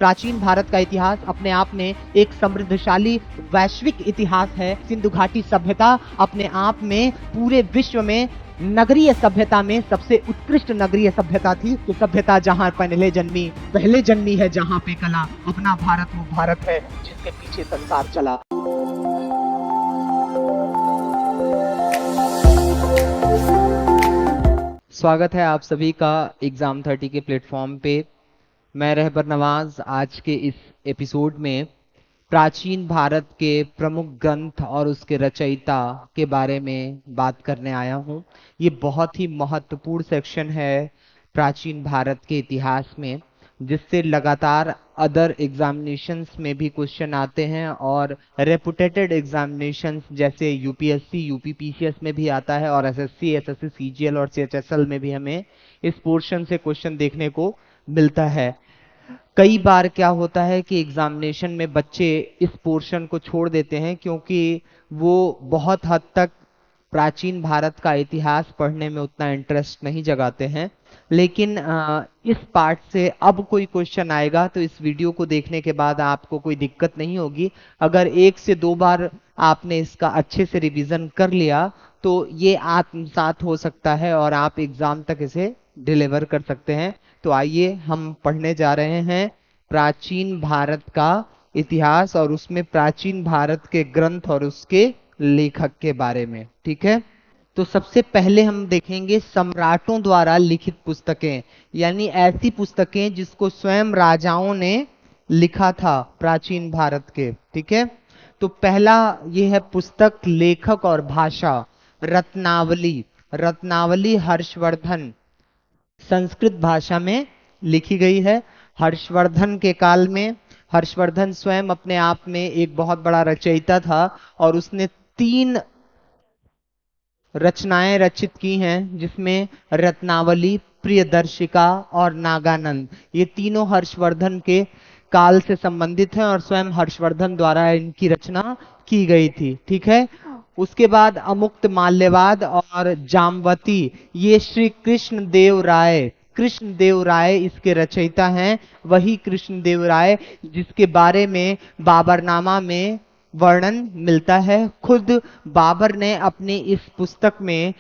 प्राचीन भारत का इतिहास अपने आप में एक समृद्धशाली वैश्विक इतिहास है। सिंधु घाटी सभ्यता अपने आप में पूरे विश्व में नगरीय सभ्यता में सबसे उत्कृष्ट नगरीय सभ्यता थी। तो सभ्यता जहां पहले जन्मी है जहां पे कला, अपना भारत वो भारत है जिसके पीछे संसार चला। स्वागत है आप सभी का एग्जाम 30 के प्लेटफॉर्म पे। मैं रहबर नवाज आज के इस एपिसोड में प्राचीन भारत के प्रमुख ग्रंथ और उसके रचयिता के बारे में बात करने आया हूँ। ये बहुत ही महत्वपूर्ण सेक्शन है प्राचीन भारत के इतिहास में, जिससे लगातार अदर एग्जामिनेशंस में भी क्वेश्चन आते हैं और रेपुटेटेड एग्जामिनेशंस जैसे यूपीएससी, यूपीपीसीएस में भी आता है और एसएससी, एसएससी, सीजीएल और सीएचएसएल में भी हमें इस पोर्शन से क्वेश्चन देखने को मिलता है। कई बार क्या होता है कि एग्जामिनेशन में बच्चे इस पोर्शन को छोड़ देते हैं क्योंकि वो बहुत हद तक प्राचीन भारत का इतिहास पढ़ने में उतना इंटरेस्ट नहीं जगाते हैं। लेकिन इस पार्ट से अब कोई क्वेश्चन आएगा तो इस वीडियो को देखने के बाद आपको कोई दिक्कत नहीं होगी। अगर 1 से 2 बार आपने इसका अच्छे से रिवीजन कर लिया तो ये आत्मसात हो सकता है और आप एग्जाम तक इसे डिलीवर कर सकते हैं। तो आइए हम पढ़ने जा रहे हैं प्राचीन भारत का इतिहास और उसमें प्राचीन भारत के ग्रंथ और उसके लेखक के बारे में। ठीक है, तो सबसे पहले हम देखेंगे सम्राटों द्वारा लिखित पुस्तकें, यानी ऐसी पुस्तकें जिसको स्वयं राजाओं ने लिखा था प्राचीन भारत के। ठीक है, तो पहला ये है पुस्तक लेखक और भाषा, रत्नावली। रत्नावली हर्षवर्धन संस्कृत भाषा में लिखी गई है। हर्षवर्धन के काल में, हर्षवर्धन स्वयं अपने आप में एक बहुत बड़ा रचयिता था और उसने 3 रचनाएं रचित की हैं, जिसमें रत्नावली, प्रियदर्शिका और नागानंद, ये तीनों हर्षवर्धन के काल से संबंधित हैं और स्वयं हर्षवर्धन द्वारा इनकी रचना की गई थी। ठीक है, उसके बाद अमुक्त माल्यवाद और जामवती, ये श्री कृष्ण देव राय इसके रचयिता हैं। वही कृष्ण देव राय जिसके बारे में बाबरनामा में वर्णन मिलता है। खुद बाबर ने अपनी इस पुस्तक में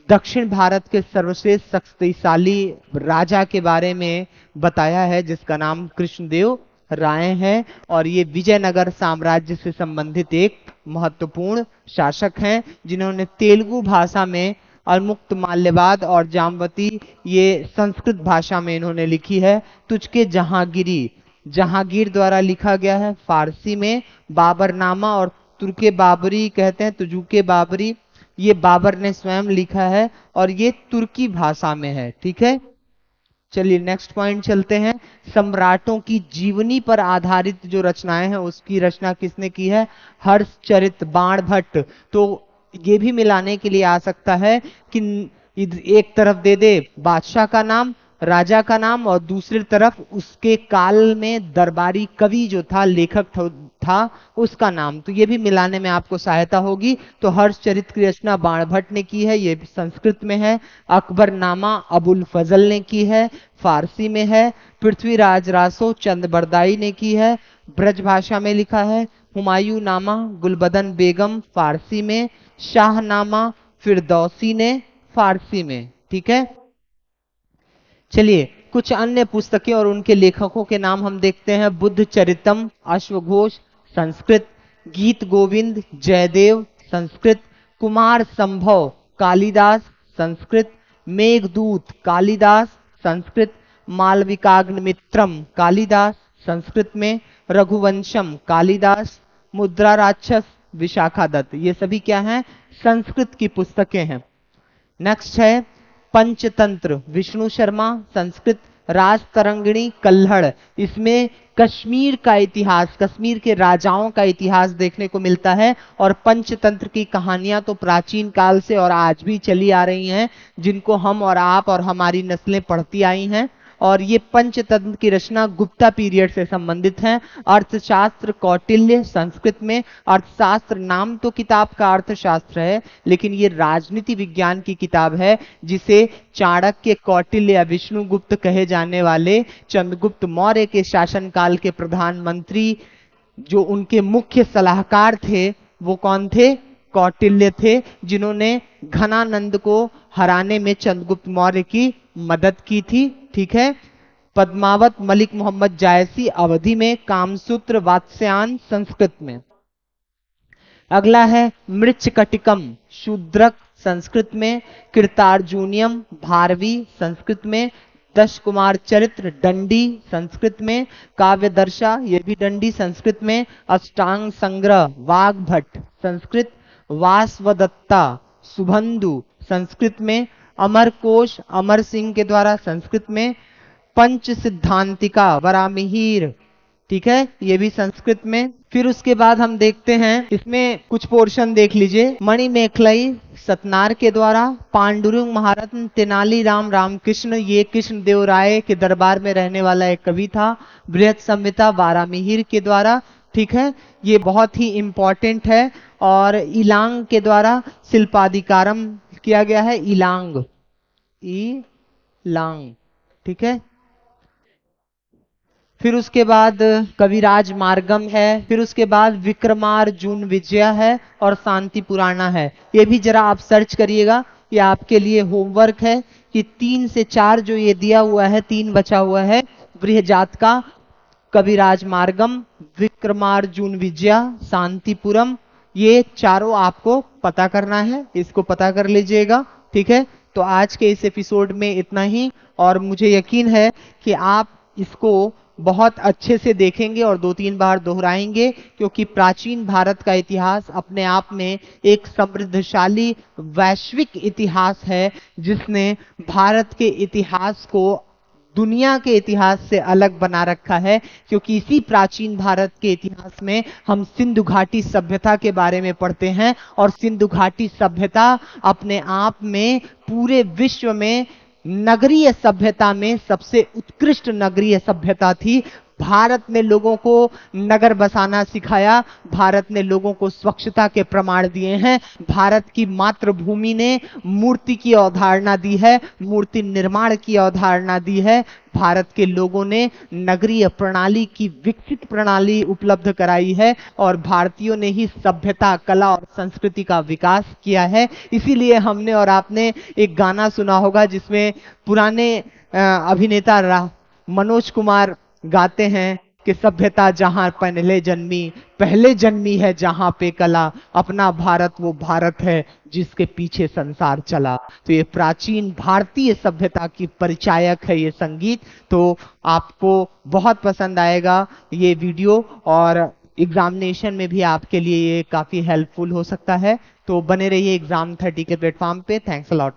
दक्षिण भारत के सर्वश्रेष्ठ शक्तिशाली राजा के बारे में बताया है जिसका नाम कृष्णदेव राय है और ये विजयनगर साम्राज्य से संबंधित एक महत्वपूर्ण शासक हैं जिन्होंने तेलुगु भाषा में अमुक्त माल्यवाद और जामवती ये संस्कृत भाषा में इन्होंने लिखी है। तुझके जहांगीरी, जहांगीर द्वारा लिखा गया है फारसी में। बाबरनामा और तुर्के बाबरी कहते हैं, तुजुके बाबरी, ये बाबर ने स्वयं लिखा है और ये तुर्की भाषा में है। ठीक है, चलिए नेक्स्ट पॉइंट चलते हैं। सम्राटों की जीवनी पर आधारित जो रचनाएं हैं उसकी रचना किसने की है? हर्षचरित बाणभट्ट। तो ये भी मिलाने के लिए आ सकता है कि एक तरफ दे दे बादशाह का नाम, राजा का नाम और दूसरी तरफ उसके काल में दरबारी कवि जो था, लेखक था उसका नाम, तो ये भी मिलाने में आपको सहायता होगी। तो हर्षचरित की रचना बाणभट्ट ने की है, ये भी संस्कृत में है। अकबरनामा अबुल फजल ने की है, फारसी में है। पृथ्वीराज रासो चंदबरदाई ने की है, ब्रज भाषा में लिखा है। हुमायूं नामा गुलबदन बेगम फारसी में, शाहनामा फिरदौसी ने फारसी में। ठीक है, चलिए कुछ अन्य पुस्तकें और उनके लेखकों के नाम हम देखते हैं। बुद्ध चरितम अश्वघोष संस्कृत, गीत गोविंद जयदेव संस्कृत, कुमार संभव कालिदास संस्कृत, मेघदूत कालिदास संस्कृत, मालविकाग्निमित्रम कालिदास संस्कृत में, रघुवंशम कालिदास, मुद्रा राक्षस विशाखा दत्त, ये सभी क्या हैं? संस्कृत की पुस्तकें हैं। नेक्स्ट है पंचतंत्र विष्णु शर्मा संस्कृत, राज तरंगिणी कल्हड़, इसमें कश्मीर का इतिहास, कश्मीर के राजाओं का इतिहास देखने को मिलता है और पंचतंत्र की कहानियां तो प्राचीन काल से और आज भी चली आ रही हैं, जिनको हम और आप और हमारी नस्लें पढ़ती आई हैं और ये पंचतंत्र की रचना गुप्ता पीरियड से संबंधित है। अर्थशास्त्र कौटिल्य संस्कृत में। अर्थशास्त्र नाम तो किताब का अर्थशास्त्र है, लेकिन ये राजनीति विज्ञान की किताब है, जिसे चाणक्य, कौटिल्य या विष्णुगुप्त कहे जाने वाले चंद्रगुप्त मौर्य के शासनकाल के प्रधानमंत्री, जो उनके मुख्य सलाहकार थे, वो कौन थे? कौटिल्य थे, जिन्होंने घनानंद को हराने में चंद्रगुप्त मौर्य की मदद की थी। ठीक है। पद्मावत मलिक मोहम्मद जायसी अवधि में। कामसूत्र वात्स्यायन संस्कृत में। अगला है मृच्छकटिकम शूद्रक संस्कृत में। कृतार्जुनियम भारवी संस्कृत में। दश कुमार चरित्र दंडी संस्कृत में। काव्यदर्शा ये भी दंडी संस्कृत में। अष्टांग संग्रह वाग्भट संस्कृत। वासवदत्ता सुबंधु संस्कृत में। अमरकोश अमर सिंह के द्वारा संस्कृत में। पंच सिद्धांतिका वरामिहिर, ठीक है, ये भी संस्कृत में। फिर उसके बाद हम देखते हैं, इसमें कुछ पोर्शन देख लीजिए। मणिमेखलाई सतनार के द्वारा। पांडुरंग महारत्न तेनालीराम रामकृष्ण, ये कृष्ण देव राय के दरबार में रहने वाला एक कवि था। बृहद संहिता वारामिहिर के द्वारा। ठीक है, ये बहुत ही इंपॉर्टेंट है। और इलांग के द्वारा शिल्पाधिकारम किया गया है। इलांग इलांग, ठीक है। फिर उसके बाद कविराज मार्गम है। फिर उसके बाद विक्रमार्जुन विजय है और शांति पुराना है। ये भी जरा आप सर्च करिएगा, ये आपके लिए होमवर्क है कि 3 से 4 जो ये दिया हुआ है, 3 बचा हुआ है, बृहजात का, कविराज मार्गम, विक्रमार्जुन विजय, शांतिपुरम, ये चारों आपको पता करना है। इसको पता कर लीजिएगा। ठीक है, तो आज के इस एपिसोड में इतना ही। और मुझे यकीन है कि आप इसको बहुत अच्छे से देखेंगे और 2-3 बार दोहराएंगे, क्योंकि प्राचीन भारत का इतिहास अपने आप में एक समृद्धशाली वैश्विक इतिहास है, जिसने भारत के इतिहास को दुनिया के इतिहास से अलग बना रखा है। क्योंकि इसी प्राचीन भारत के इतिहास में हम सिंधु घाटी सभ्यता के बारे में पढ़ते हैं, और सिंधु घाटी सभ्यता अपने आप में पूरे विश्व में नगरीय सभ्यता में सबसे उत्कृष्ट नगरीय सभ्यता थी। भारत ने लोगों को नगर बसाना सिखाया। भारत ने लोगों को स्वच्छता के प्रमाण दिए हैं। भारत की मातृभूमि ने मूर्ति की अवधारणा दी है, मूर्ति निर्माण की अवधारणा दी है। भारत के लोगों ने नगरीय प्रणाली की विकसित प्रणाली उपलब्ध कराई है, और भारतीयों ने ही सभ्यता, कला और संस्कृति का विकास किया है। इसीलिए हमने और आपने एक गाना सुना होगा, जिसमें पुराने अभिनेता मनोज कुमार गाते हैं कि सभ्यता जहां पहले जन्मी है जहां पे कला, अपना भारत वो भारत है जिसके पीछे संसार चला। तो ये प्राचीन भारतीय सभ्यता की परिचायक है ये संगीत। तो आपको बहुत पसंद आएगा ये वीडियो, और एग्जामिनेशन में भी आपके लिए ये काफी हेल्पफुल हो सकता है। तो बने रहिए एग्जाम 30 के प्लेटफॉर्म पे। Thanks a lot.